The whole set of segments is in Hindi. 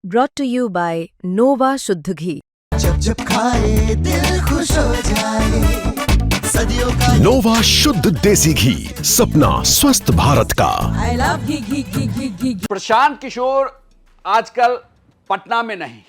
brought to you by Nova शुद्ध घी। जब जब खाए दिल खुश हो जाए, सदियों का नोवा शुद्ध देसी घी, सपना स्वस्थ भारत का। I love घी घी घी घी घी। प्रशांत किशोर आजकल पटना में नहीं,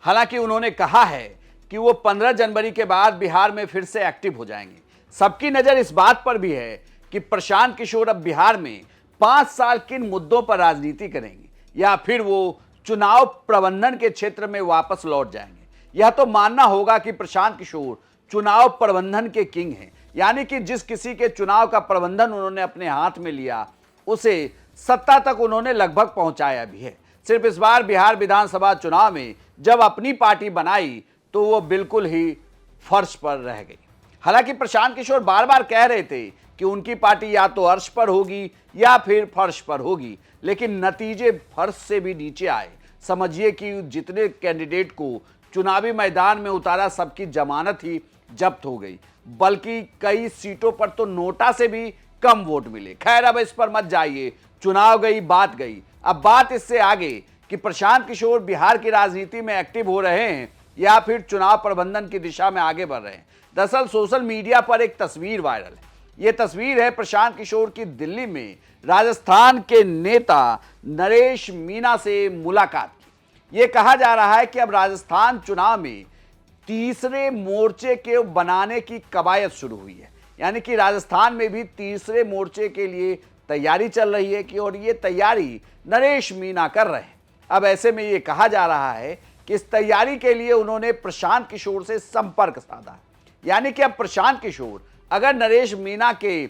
हालांकि उन्होंने कहा है कि वो 15 जनवरी के बाद बिहार में फिर से एक्टिव हो जाएंगे। सबकी नजर इस बात पर भी है कि प्रशांत किशोर अब बिहार में 5 साल किन मुद्दों पर राजनीति करेंगे, या फिर वो चुनाव प्रबंधन के क्षेत्र में वापस लौट जाएंगे। यह तो मानना होगा कि प्रशांत किशोर चुनाव प्रबंधन के किंग हैं, यानी कि जिस किसी के चुनाव का प्रबंधन उन्होंने अपने हाथ में लिया उसे सत्ता तक उन्होंने लगभग पहुंचाया भी है। सिर्फ इस बार बिहार विधानसभा चुनाव में जब अपनी पार्टी बनाई तो वो बिल्कुल ही फर्श पर रह गई। हालांकि प्रशांत किशोर बार बार कह रहे थे कि उनकी पार्टी या तो अर्श पर होगी या फिर फर्श पर होगी, लेकिन नतीजे फर्श से भी नीचे आए। समझिए कि जितने कैंडिडेट को चुनावी मैदान में उतारा सबकी जमानत ही जब्त हो गई, बल्कि कई सीटों पर तो नोटा से भी कम वोट मिले। खैर, अब इस पर मत जाइए, चुनाव गई बात गई। अब बात इससे आगे कि प्रशांत किशोर बिहार की राजनीति में एक्टिव हो रहे हैं या फिर चुनाव प्रबंधन की दिशा में आगे बढ़ रहे हैं। दरअसल सोशल मीडिया पर एक तस्वीर वायरल है। ये तस्वीर है प्रशांत किशोर की दिल्ली में राजस्थान के नेता नरेश मीना से मुलाकात की। ये कहा जा रहा है कि अब राजस्थान चुनाव में तीसरे मोर्चे के बनाने की कवायद शुरू हुई है, यानी कि राजस्थान में भी तीसरे मोर्चे के लिए तैयारी चल रही है कि और ये तैयारी नरेश मीना कर रहे हैं। अब ऐसे में ये कहा जा रहा है कि इस तैयारी के लिए उन्होंने प्रशांत किशोर से संपर्क साधा है, यानी कि अब प्रशांत किशोर अगर नरेश मीना के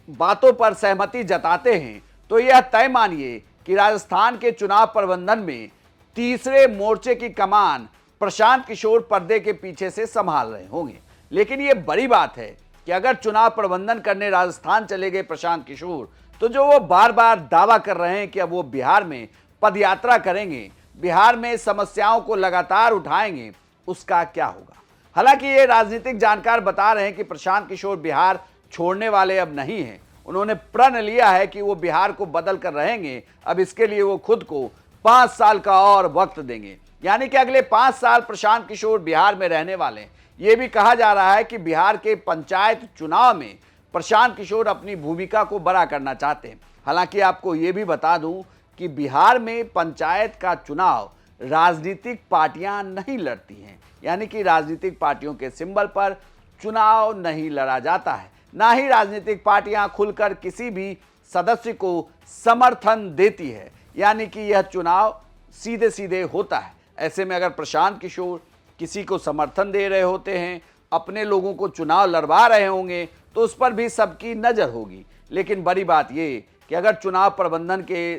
बातों पर सहमति जताते हैं तो यह तय मानिए कि राजस्थान के चुनाव प्रबंधन में तीसरे मोर्चे की कमान प्रशांत किशोर पर्दे के पीछे से संभाल रहे होंगे। लेकिन यह बड़ी बात है कि अगर चुनाव प्रबंधन करने राजस्थान चले गए प्रशांत किशोर, तो जो वो बार बार दावा कर रहे हैं कि अब वो बिहार में पदयात्रा करेंगे, बिहार में समस्याओं को लगातार उठाएंगे, उसका क्या होगा। हालांकि ये राजनीतिक जानकार बता रहे हैं कि प्रशांत किशोर बिहार छोड़ने वाले अब नहीं हैं। उन्होंने प्रण लिया है कि वो बिहार को बदल कर रहेंगे। अब इसके लिए वो खुद को 5 साल का और वक्त देंगे, यानी कि अगले 5 साल प्रशांत किशोर बिहार में रहने वाले हैं। ये भी कहा जा रहा है कि बिहार के पंचायत चुनाव में प्रशांत किशोर अपनी भूमिका को बड़ा करना चाहते हैं। हालांकि आपको ये भी बता दूं कि बिहार में पंचायत का चुनाव राजनीतिक पार्टियां नहीं लड़ती हैं, यानी कि राजनीतिक पार्टियों के सिंबल पर चुनाव नहीं लड़ा जाता है। ना ही राजनीतिक पार्टियां खुलकर किसी भी सदस्य को समर्थन देती है, यानी कि यह चुनाव सीधे सीधे होता है। ऐसे में अगर प्रशांत किशोर किसी को समर्थन दे रहे होते हैं, अपने लोगों को चुनाव लड़वा रहे होंगे, तो उस पर भी सबकी नज़र होगी। लेकिन बड़ी बात ये कि अगर चुनाव प्रबंधन के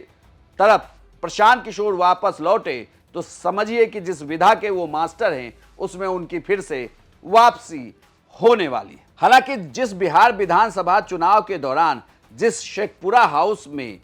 तरफ प्रशांत किशोर वापस लौटे तो समझिए कि जिस विधा के वो मास्टर हैं उसमें उनकी फिर से वापसी होने वाली है। हालांकि जिस बिहार विधानसभा चुनाव के दौरान जिस शेखपुरा हाउस में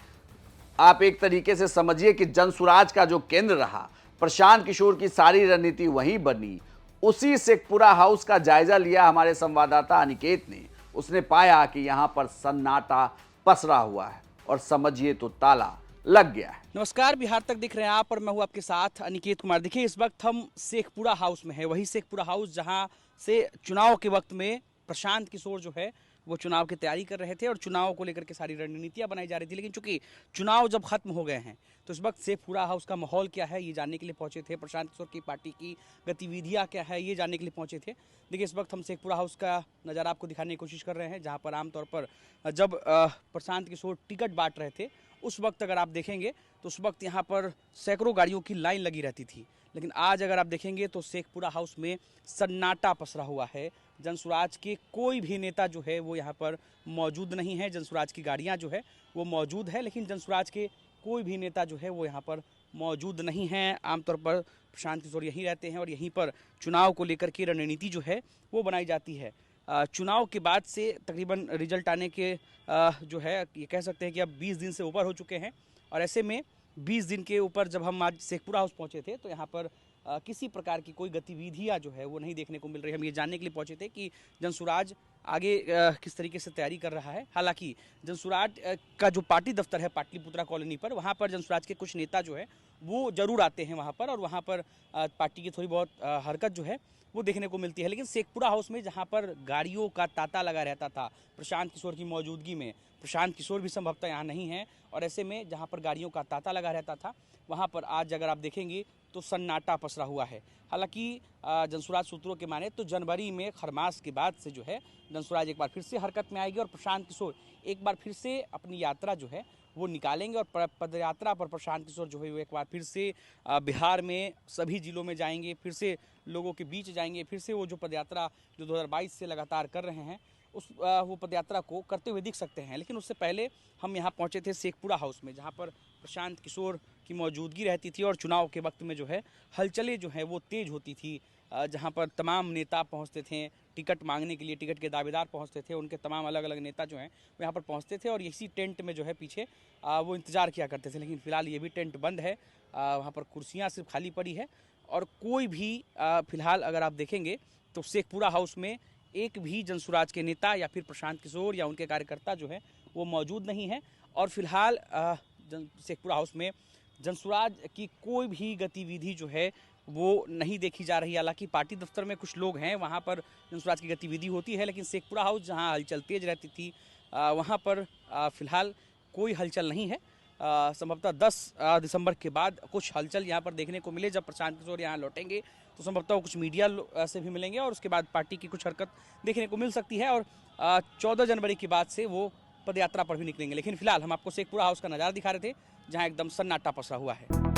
आप एक तरीके से समझिए कि जनसुराज का जो केंद्र रहा, प्रशांत किशोर की सारी रणनीति वहीं बनी, उसी शेखपुरा हाउस का जायजा लिया हमारे संवाददाता अनिकेत ने। उसने पाया कि यहां पर सन्नाटा पसरा हुआ है और समझिए तो ताला लग गया है। नमस्कार, बिहार तक दिख रहे हैं आप और मैं हूं आपके साथ अनिकेत कुमार। देखिए, इस वक्त हम शेखपुरा हाउस में है, वही शेखपुरा हाउस जहां से चुनाव के वक्त में प्रशांत किशोर जो है वो चुनाव की तैयारी कर रहे थे और चुनाव को लेकर के सारी रणनीतियां बनाई जा रही थी। लेकिन चूंकि चुनाव जब खत्म हो गए हैं तो इस वक्त शेखपुरा हाउस का माहौल क्या है ये जानने के लिए पहुंचे थे। प्रशांत किशोर की पार्टी की गतिविधियां क्या है ये जानने के लिए पहुंचे थे। देखिए, इस वक्त हम शेखपुरा हाउस का नज़ारा आपको दिखाने की कोशिश कर रहे हैं, जहाँ पर आमतौर पर जब प्रशांत किशोर टिकट बांट रहे थे उस वक्त अगर आप देखेंगे तो उस वक्त यहाँ पर सैकड़ों गाड़ियों की लाइन लगी रहती थी। लेकिन आज अगर आप देखेंगे तो शेखपुरा हाउस में सन्नाटा पसरा हुआ है। जनसुराज के कोई भी नेता जो है वो यहाँ पर मौजूद नहीं है। जनसुराज की गाड़ियाँ जो है वो मौजूद है, लेकिन जनसुराज के कोई भी नेता जो है वो यहाँ पर मौजूद नहीं है। आमतौर पर प्रशांत किशोर यहीं रहते हैं और यहीं पर चुनाव को लेकर की रणनीति जो है वो बनाई जाती है। चुनाव के बाद से तकरीबन रिजल्ट आने के जो है ये कह सकते हैं कि अब 20 दिन से ऊपर हो चुके हैं और ऐसे में 20 दिन के ऊपर जब हम आज शेखपुरा हाउस पहुंचे थे तो यहाँ पर किसी प्रकार की कोई गतिविधियां जो है वो नहीं देखने को मिल रही है। हम ये जानने के लिए पहुंचे थे कि जनसुराज आगे किस तरीके से तैयारी कर रहा है। हालांकि जनसुराज का जो पार्टी दफ्तर है पाटलिपुत्रा कॉलोनी पर, वहां पर जनसुराज के कुछ नेता जो है वो जरूर आते हैं वहां पर, और वहां पर पार्टी की थोड़ी बहुत हरकत जो है वो देखने को मिलती है। लेकिन शेखपुरा हाउस में जहां पर गाड़ियों का तांता लगा रहता था प्रशांत किशोर की मौजूदगी में, प्रशांत किशोर भी संभवतः यहाँ नहीं है, और ऐसे में जहां पर गाड़ियों का तांता लगा रहता था वहां पर आज अगर आप देखेंगे तो सन्नाटा पसरा हुआ है। हालांकि जनसुराज सूत्रों के माने तो जनवरी में खरमास के बाद से जो है जनसुराज एक बार फिर से हरकत में आएगी और प्रशांत किशोर एक बार फिर से अपनी यात्रा जो है वो निकालेंगे, और पदयात्रा पर प्रशांत किशोर जो है वो एक बार फिर से बिहार में सभी जिलों में जाएंगे, फिर से लोगों के बीच जाएंगे, फिर से वो जो पदयात्रा जो 2022 से लगातार कर रहे हैं उस वो पदयात्रा को करते हुए दिख सकते हैं। लेकिन उससे पहले हम यहाँ पहुँचे थे शेखपुरा हाउस में, जहाँ पर प्रशांत किशोर की मौजूदगी रहती थी और चुनाव के वक्त में जो है हलचलें जो है वो तेज़ होती थी, जहाँ पर तमाम नेता पहुँचते थे टिकट मांगने के लिए, टिकट के दावेदार पहुँचते थे, उनके तमाम अलग अलग नेता जो हैं वो यहाँ पर पहुँचते थे और इसी टेंट में जो है पीछे वो इंतज़ार किया करते थे। लेकिन फ़िलहाल ये भी टेंट बंद है, वहाँ पर कुर्सियाँ सिर्फ खाली पड़ी है और कोई भी फ़िलहाल अगर आप देखेंगे तो शेखपुरा हाउस में एक भी जनसुराज के नेता या फिर प्रशांत किशोर या उनके कार्यकर्ता जो है वो मौजूद नहीं है। और फिलहाल शेखपुरा हाउस में जनसुराज की कोई भी गतिविधि जो है वो नहीं देखी जा रही। हालांकि पार्टी दफ्तर में कुछ लोग हैं, वहाँ पर जनसुराज की गतिविधि होती है, लेकिन शेखपुरा हाउस जहाँ हलचल तेज रहती थी वहाँ पर फिलहाल कोई हलचल नहीं है। संभवतः 10 दिसंबर के बाद कुछ हलचल यहाँ पर देखने को मिले, जब प्रशांत किशोर यहाँ लौटेंगे तो संभवतः कुछ मीडिया से भी मिलेंगे और उसके बाद पार्टी की कुछ हरकत देखने को मिल सकती है और 14 जनवरी के बाद से वो पदयात्रा पर भी निकलेंगे। लेकिन फिलहाल हम आपको शेखपुरा हाउस का नज़ारा दिखा रहे थे जहाँ एकदम सन्नाटा पसरा हुआ है।